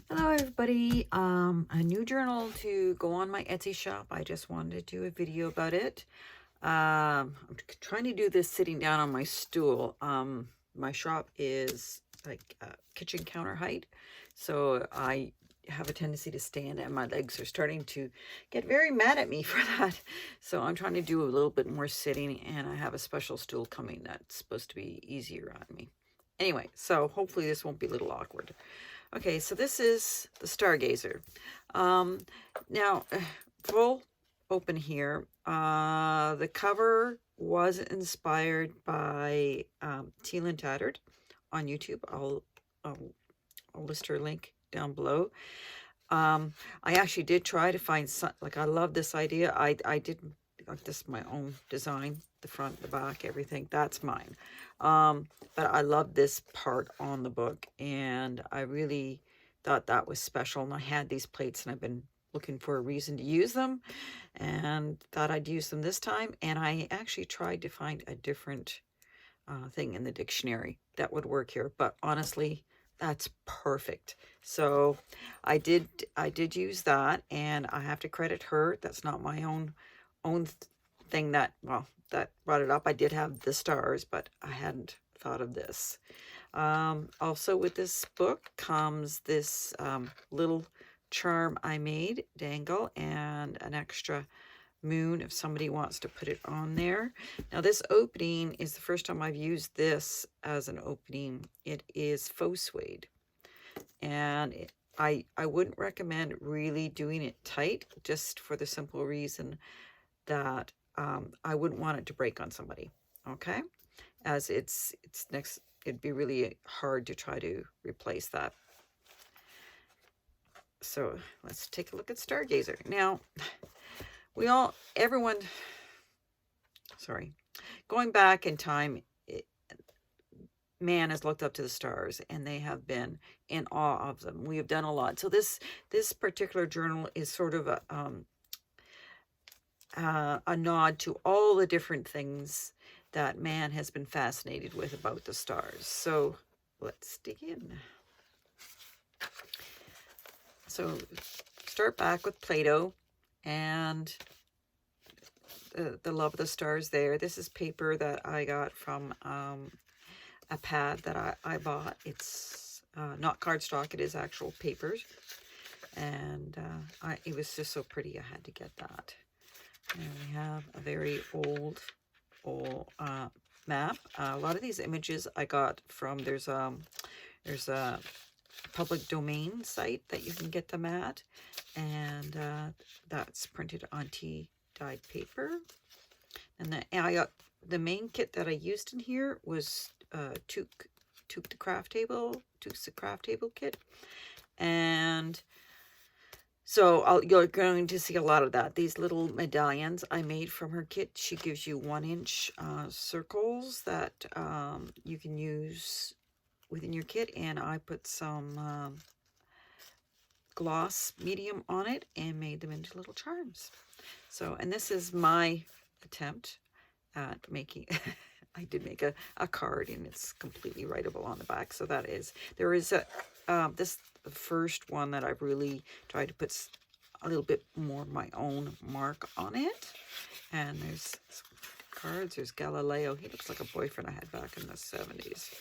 Hello everybody, a new journal to go on my Etsy shop. I just wanted to do a video about it. I'm trying to do this sitting down on my stool. My shop is like kitchen counter height, so I have a tendency to stand and my legs are starting to get very mad at me for that. So I'm trying to do a little bit more sitting, and I have a special stool coming that's supposed to be easier on me. Anyway, so hopefully this won't be a little awkward. Okay, so this is the Stargazer. Now, full open here. The cover was inspired by Teal and Tattered on YouTube. I'll list her link down below. I actually did try to find some, like, I love this idea. I did like this, my own design, the front, the back, everything. That's mine. But I love this part on the book, and I really thought that was special. And I had these plates, and I've been looking for a reason to use them, and thought I'd use them this time. And I actually tried to find a different thing in the dictionary that would work here, but honestly, that's perfect. So I did use that, and I have to credit her. That's not my own thing that, well, that brought it up. I did have the stars, but I hadn't thought of this. Also with this book comes this little charm I made, dangle, and an extra moon if somebody wants to put it on there. Now this opening is the first time I've used this as an opening. It is faux suede, and I wouldn't recommend really doing it tight, just for the simple reason that I wouldn't want it to break on somebody, okay? As it's next, it'd be really hard to try to replace that. So let's take a look at Stargazer. Now, everyone, sorry, going back in time, man has looked up to the stars, and they have been in awe of them. We have done a lot. So this particular journal is sort of a nod to all the different things that man has been fascinated with about the stars. So let's dig in. So start back with Plato and the love of the stars there. This is paper that I got from a pad that I bought. It's not cardstock, it is actual papers. And it was just so pretty, I had to get that. And we have a very old map. A lot of these images I got from, there's a public domain site that you can get them at, and that's printed on tea dyed paper. And the main kit that I used in here was Took the craft table kit, and so you're going to see a lot of that. These little medallions I made from her kit. She gives you 1-inch circles that you can use within your kit, and I put some gloss medium on it and made them into little charms. So, and this is my attempt at making I did make a card, and it's completely writable on the back. So that is, there is this the first one that I've really tried to put a little bit more of my own mark on it. And there's cards. There's Galileo. He looks like a boyfriend I had back in the 70s.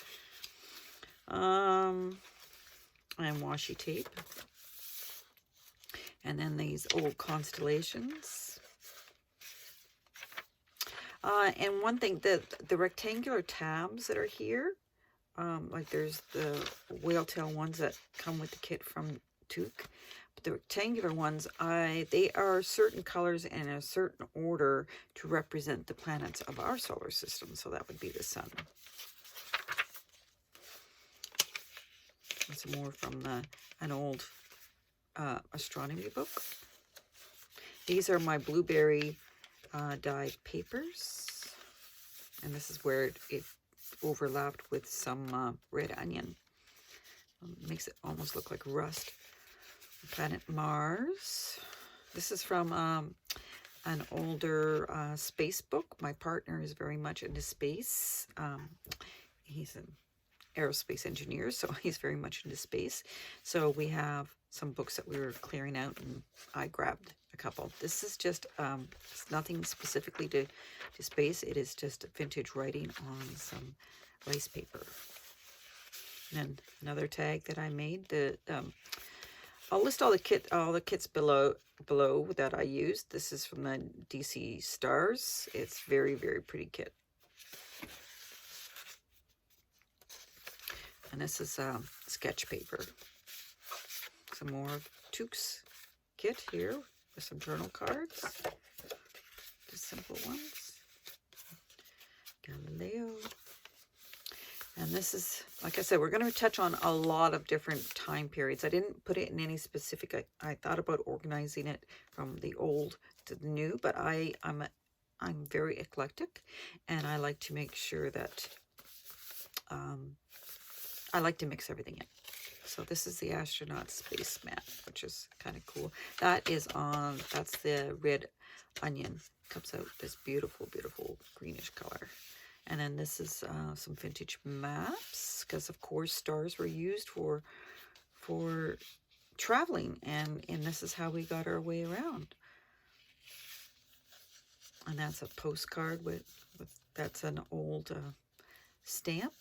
And washi tape. And then these old constellations. And one thing, the rectangular tabs that are here, like there's the whale tail ones that come with the kit from Took, but the rectangular ones, they are certain colors and a certain order to represent the planets of our solar system. So that would be the sun. That's more from an old astronomy book. These are my blueberry dyed papers, and this is where it overlapped with some red onion. Makes it almost look like rust. Planet Mars. This is from an older space book. My partner is very much into space. He's aerospace engineer, so he's very much into space. So we have some books that we were clearing out, and I grabbed a couple. This is just it's nothing specifically to space. It is just vintage writing on some rice paper. And then another tag that I made. I'll list all the kits below that I used. This is from the DC Stars. It's very, very pretty kit. And this is sketch paper. Some more Tukes kit here with some journal cards. Just simple ones. Galileo. And this is, like I said, we're going to touch on a lot of different time periods. I didn't put it in any specific. I thought about organizing it from the old to the new, but I'm very eclectic, and I like to make sure that I like to mix everything in. So this is the astronaut space mat, which is kind of cool. That's the red onion. Comes out this beautiful, beautiful greenish color. And then this is some vintage maps, because of course stars were used for traveling, and this is how we got our way around. And that's a postcard with that's an old stamp,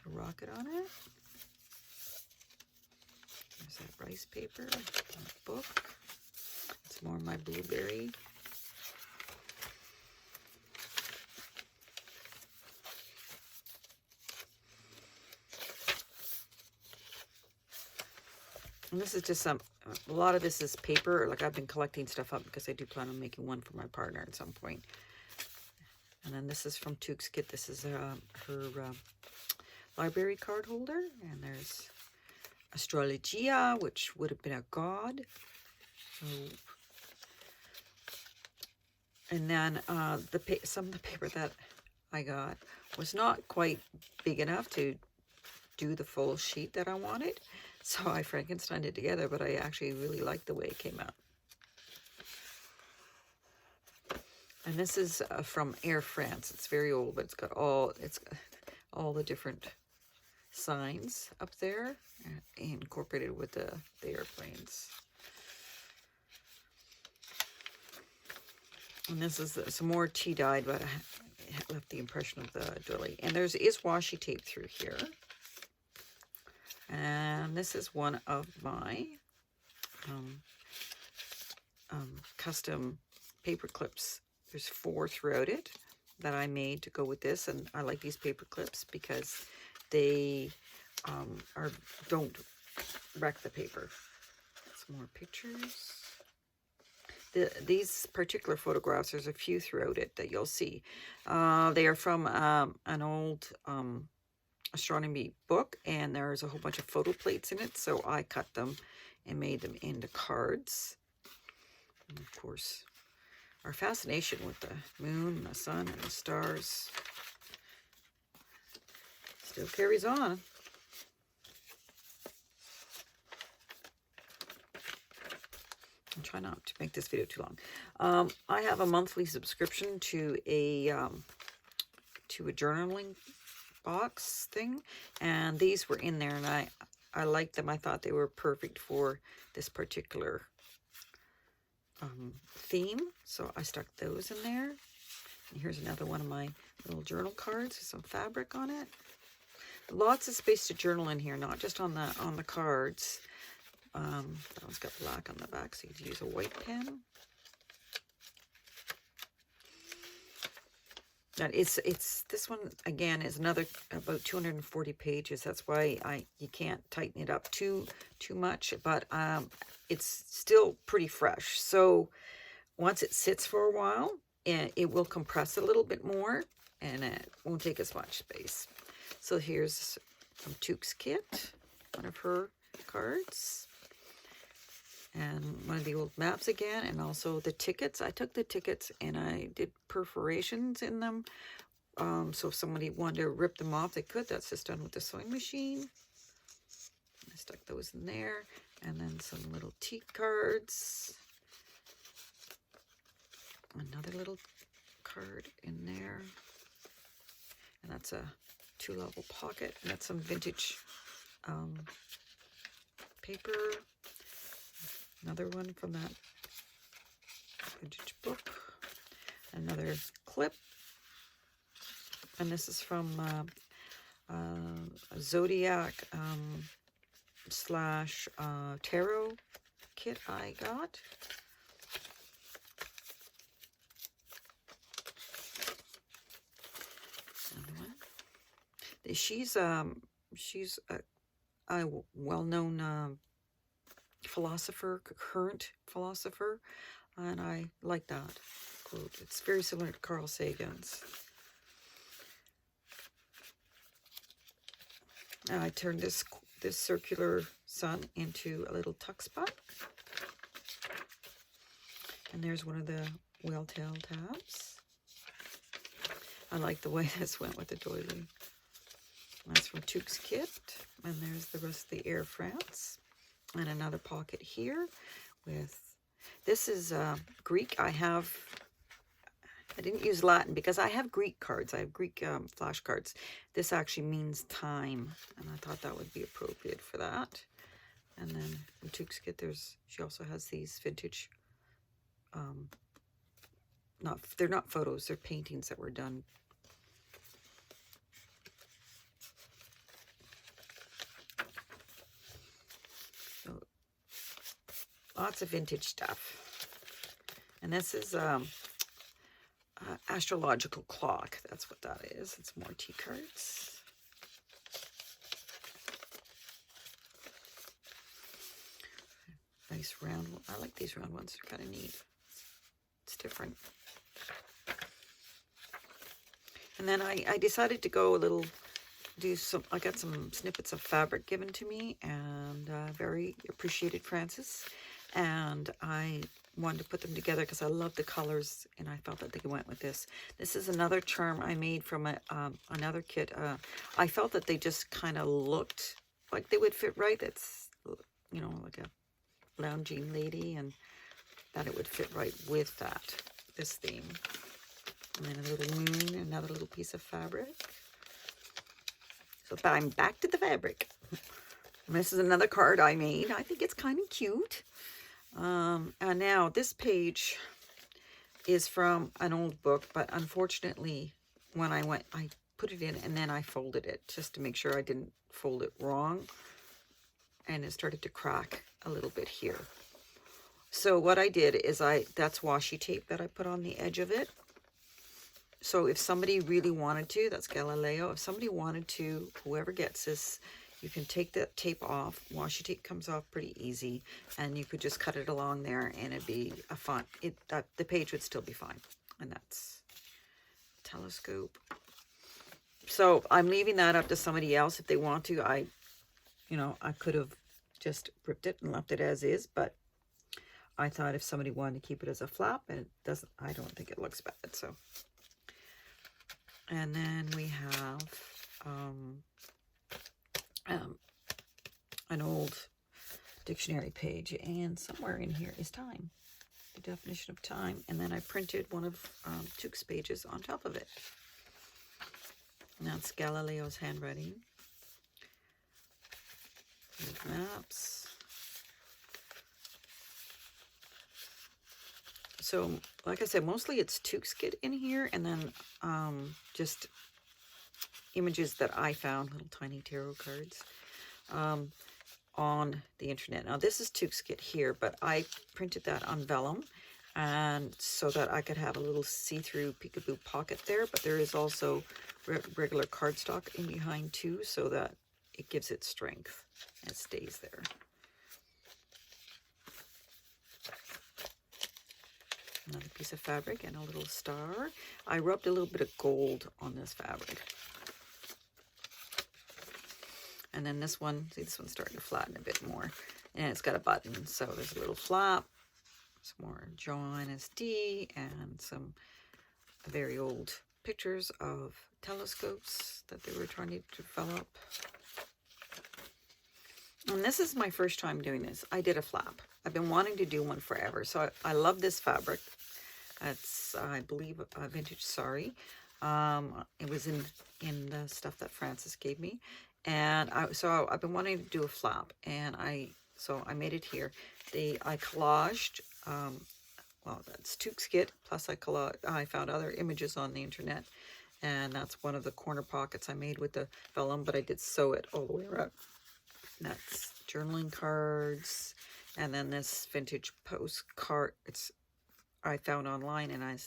a rocket on it. There's that rice paper, a book. It's more my blueberry. And this is just a lot of this is paper. Like, I've been collecting stuff up because I do plan on making one for my partner at some point. And then this is from Tukes Kit. This is her library card holder. And there's Astrologia, which would have been a god. So, and then some of the paper that I got was not quite big enough to do the full sheet that I wanted. So I Frankensteined it together, but I actually really like the way it came out. And this is from Air France. It's very old, but it's got all the different signs up there incorporated with the airplanes. And this is some more tea dyed, but it left the impression of the doily. And there is washi tape through here. And this is one of my custom paper clips. There's 4 throughout it that I made to go with this, and I like these paper clips because they don't wreck the paper. Some more pictures. These particular photographs, there's a few throughout it that you'll see. They are from an old astronomy book, and there's a whole bunch of photo plates in it, so I cut them and made them into cards. And of course, our fascination with the moon and the sun and the stars still carries on. I'll try not to make this video too long. I have a monthly subscription to a journaling box thing, and these were in there, and I liked them. I thought they were perfect for this particular theme, so I stuck those in there. And here's another one of my little journal cards with some fabric on it. Lots of space to journal in here, not just on the cards. That one's got black on the back, so you could use a white pen. And this one again is another about 240 pages. That's why you can't tighten it up too much, but it's still pretty fresh. So once it sits for a while, it will compress a little bit more, and it won't take as much space. So here's from Tukes Kit, one of her cards. And one of the old maps again, and also the tickets. I took the tickets and I did perforations in them. So if somebody wanted to rip them off, they could. That's just done with the sewing machine. I stuck those in there. And then some little tea cards. Another little card in there. And that's a 2-level pocket. And that's some vintage paper. Another one from that vintage book. Another clip. And this is from a Zodiac slash tarot kit I got. She's a well-known philosopher, current philosopher, and I like that quote. It's very similar to Carl Sagan's. And I turned this circular sun into a little tuck spot. And there's one of the whale-tail tabs. I like the way this went with the doily. That's from Took's Kit. And there's the rest of the Air France. And another pocket here with, this is Greek. I didn't use Latin because I have Greek cards. I have Greek flashcards. This actually means time. And I thought that would be appropriate for that. And then from Took's Kit, she also has these vintage, they're not photos, they're paintings that were done. Lots of vintage stuff. And this is astrological clock. That's what that is. It's more tea cards. Nice round one. I like these round ones. They're kind of neat. It's different. And then I decided to go a little, I got some snippets of fabric given to me, and very appreciated Francis. And I wanted to put them together because I love the colors, and I felt that they went with this. This is another charm I made from another kit. I felt that they just kind of looked like they would fit right. It's, you know, like a lounging lady, and that it would fit right with this theme. And then a little moon, another little piece of fabric. So, but I'm back to the fabric. And this is another card I made. I think it's kind of cute. And now this page is from an old book, but unfortunately when I put it in and then I folded it just to make sure I didn't fold it wrong, and it started to crack a little bit here. So what I did is that's washi tape that I put on the edge of it. So if somebody really wanted to, that's Galileo, if somebody wanted to, whoever gets this, you can take the tape off. Washi tape comes off pretty easy, and you could just cut it along there, and it'd be a fun. The page would still be fine. And that's telescope. So I'm leaving that up to somebody else if they want to. I could have just ripped it and left it as is, but I thought if somebody wanted to keep it as a flap, and it doesn't, I don't think it looks bad. So, and then we have an old dictionary page, and somewhere in here is time, the definition of time. And then I printed one of Took's pages on top of it. And that's Galileo's handwriting. There's maps. So, like I said, mostly it's Took's Kit in here, and then just images that I found, little tiny tarot cards, on the internet. Now, this is Took's Kit here, but I printed that on vellum, and so that I could have a little see-through peekaboo pocket there, but there is also regular cardstock in behind too, so that it gives it strength and it stays there. Another piece of fabric and a little star. I rubbed a little bit of gold on this fabric. And then this one, see, this one's starting to flatten a bit more. And it's got a button, so there's a little flap, some more John SD, and some very old pictures of telescopes that they were trying to develop. And this is my first time doing this. I did a flap. I've been wanting to do one forever. So I love this fabric. It's, I believe, a vintage sari. It was in the stuff that Francis gave me, and so I've been wanting to do a flap, and so I made it here. I collaged. Well, that's Took's kit. Plus, I found other images on the internet, and that's one of the corner pockets I made with the vellum, but I did sew it all the way around. That's journaling cards, and then this vintage postcard. I found online, and I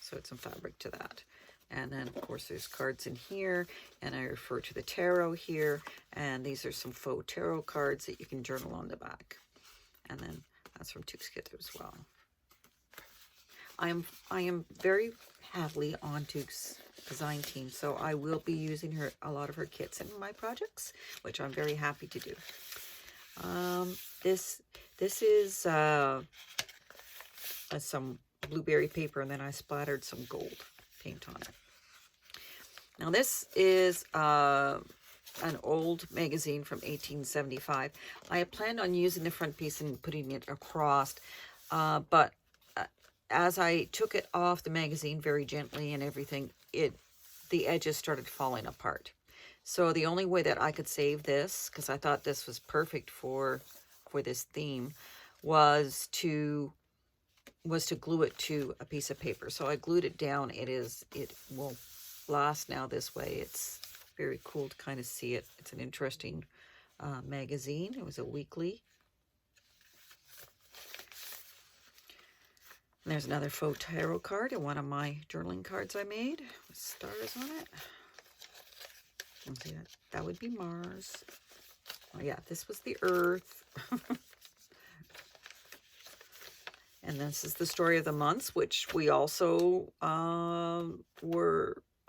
sewed some fabric to that. And then, of course, there's cards in here, and I refer to the tarot here, and these are some faux tarot cards that you can journal on the back. And then that's from Took's Kit as well. I am very heavily on Took's design team, so I will be using a lot of her kits in my projects, which I'm very happy to do. This is some blueberry paper, and then I splattered some gold paint on it. Now this is an old magazine from 1875. I had planned on using the front piece and putting it across, but as I took it off the magazine very gently and everything, the edges started falling apart. So the only way that I could save this, because I thought this was perfect for this theme, was to glue it to a piece of paper. So I glued it down. It will last now this way. It's very cool to kind of see it. It's an interesting magazine. It was a weekly. And there's another faux tarot card and one of my journaling cards I made with stars on it. See that would be Mars. Oh yeah, this was the Earth. And this is the story of the months, which we also are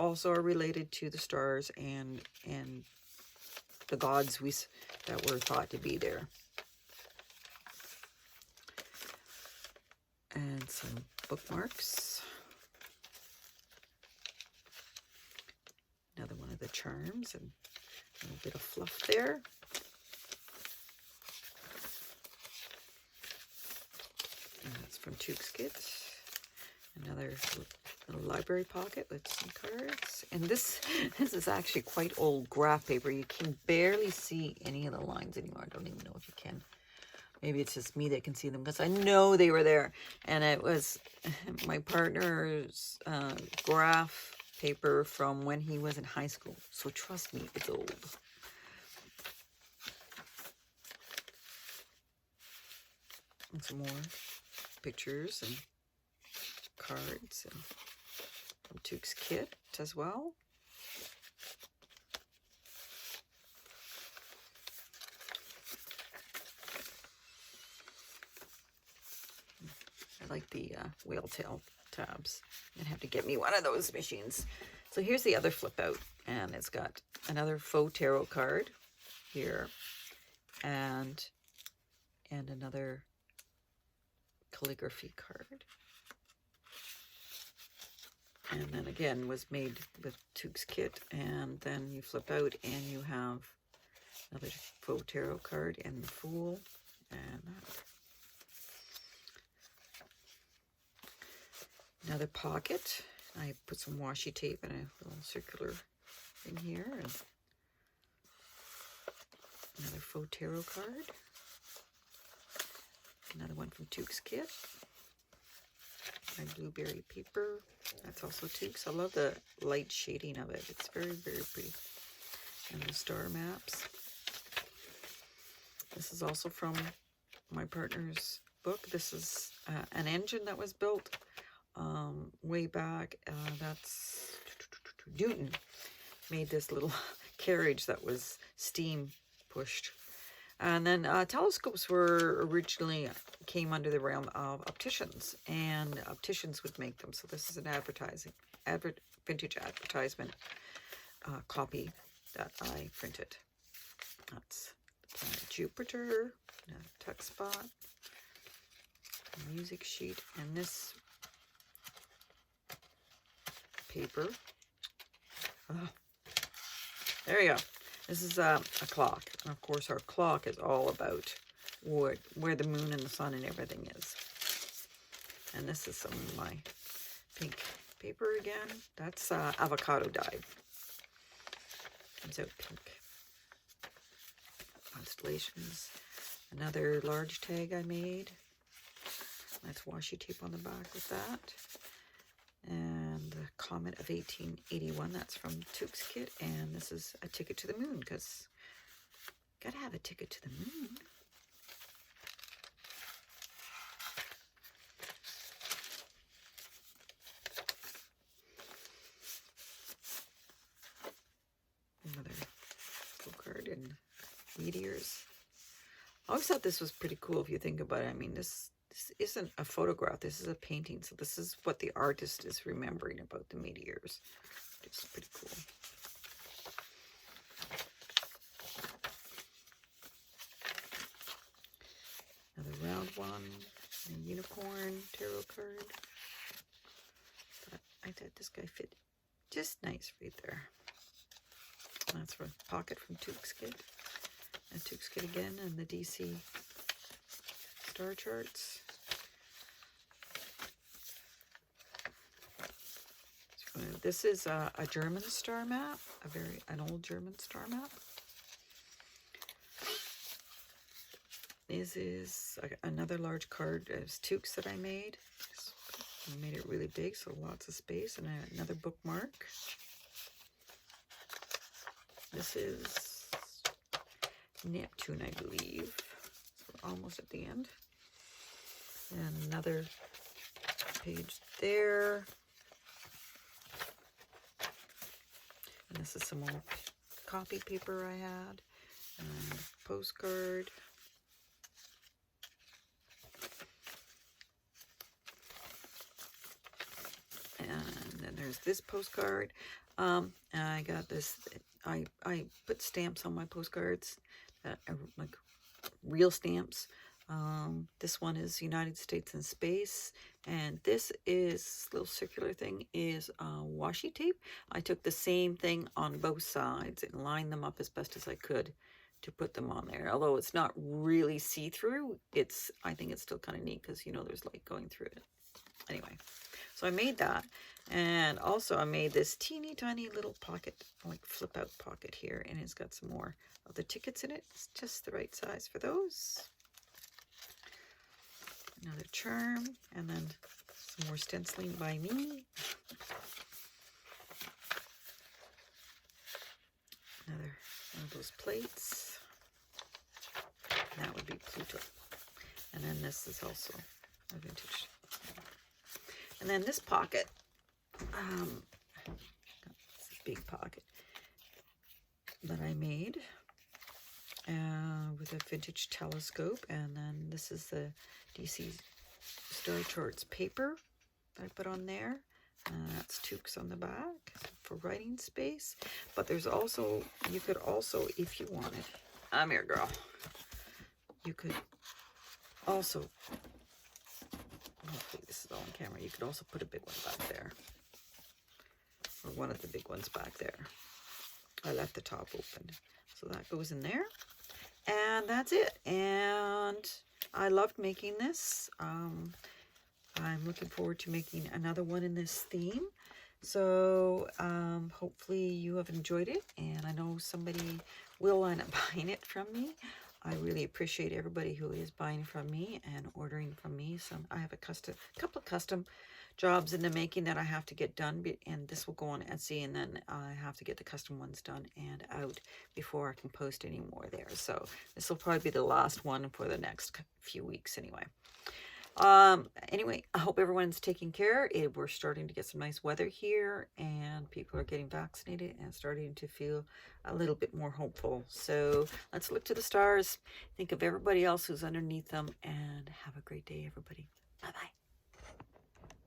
related to the stars and the gods that were thought to be there. And some bookmarks. Another one of the charms and a little bit of fluff there. And that's from Took's Kit. Another little library pocket with some cards. And this is actually quite old graph paper. You can barely see any of the lines anymore. I don't even know if you can. Maybe it's just me that can see them, because I know they were there. And it was my partner's graph paper from when he was in high school. So trust me, it's old. And some more pictures and cards and from Took's Kit as well. I like the whale tail tabs. I'm gonna have to get me one of those machines. So here's the other flip out, and it's got another faux tarot card here, and another calligraphy card. And then again was made with Took's Kit, and then you flip out and you have another faux tarot card and the Fool, and another pocket. I put some washi tape and a little circular thing here, and another faux tarot card. Another one from Took's Kit. My blueberry paper. That's also Took's. I love the light shading of it. It's very, very pretty. And the star maps. This is also from my partner's book. This is an engine that was built way back. That's Newton made this little carriage that was steam pushed. And then telescopes originally came under the realm of opticians, and opticians would make them. So this is an vintage advertisement copy that I printed. That's the planet Jupiter, a tuck spot, a music sheet, and this paper. Oh, there you go. This is a clock. And of course, our clock is all about where the moon and the sun and everything is. And this is some of my pink paper again. That's avocado dye. Comes out pink. Constellations. Another large tag I made. That's washi tape on the back with that. And the Comet of 1881. That's from Took's Kit. And this is a ticket to the moon, because gotta have a ticket to the moon. Another card and meteors. I always thought this was pretty cool if you think about it. I mean, this isn't a photograph. This is a painting. So this is what the artist is remembering about the meteors. It's pretty cool. Another round one. A unicorn tarot card. But I thought this guy fit just nice right there. That's for pocket from Took's Kit. And Took's Kit again, and the DC star charts. This is a German star map, an old German star map. This is another large card as Took's that I made. I made it really big, so lots of space, and another bookmark. This is Neptune, I believe. So we're almost at the end. And another page there. And this is some old copy paper I had. And postcard. And then there's this postcard. And I got this. I put stamps on my postcards that are like real stamps. This one is United States in Space, and this little circular thing is washi tape. I took the same thing on both sides and lined them up as best as I could to put them on there. Although it's not really see-through, I think it's still kind of neat because, you know, there's light going through it. Anyway, so I made that. And also I made this teeny tiny little pocket, like flip out pocket here, and it's got some more of the tickets in it. It's just the right size for those. Another charm, and then some more stenciling by me. Another one of those plates. And that would be Pluto. And then this is also a vintage. And then this pocket, it's a big pocket that I made with a vintage telescope. And then this is the DC Star Charts paper that I put on there. That's Took's on the back for writing space. But there's also, you could also, if you wanted, I'm your girl, you could also, hopefully this is all on camera, you could also put a big one back there. Or one of the big ones back there. I left the top open. So that goes in there. And that's it. And I loved making this. I'm looking forward to making another one in this theme. So hopefully you have enjoyed it. And I know somebody will end up buying it from me. I really appreciate everybody who is buying from me and ordering from me. I have a couple of custom jobs in the making that I have to get done, and this will go on Etsy, and then I have to get the custom ones done and out before I can post any more there. So this will probably be the last one for the next few weeks anyway. Anyway, I hope everyone's taking care. We're starting to get some nice weather here, and people are getting vaccinated and starting to feel a little bit more hopeful. So let's look to the stars, think of everybody else who's underneath them, and have a great day, everybody. Bye-bye.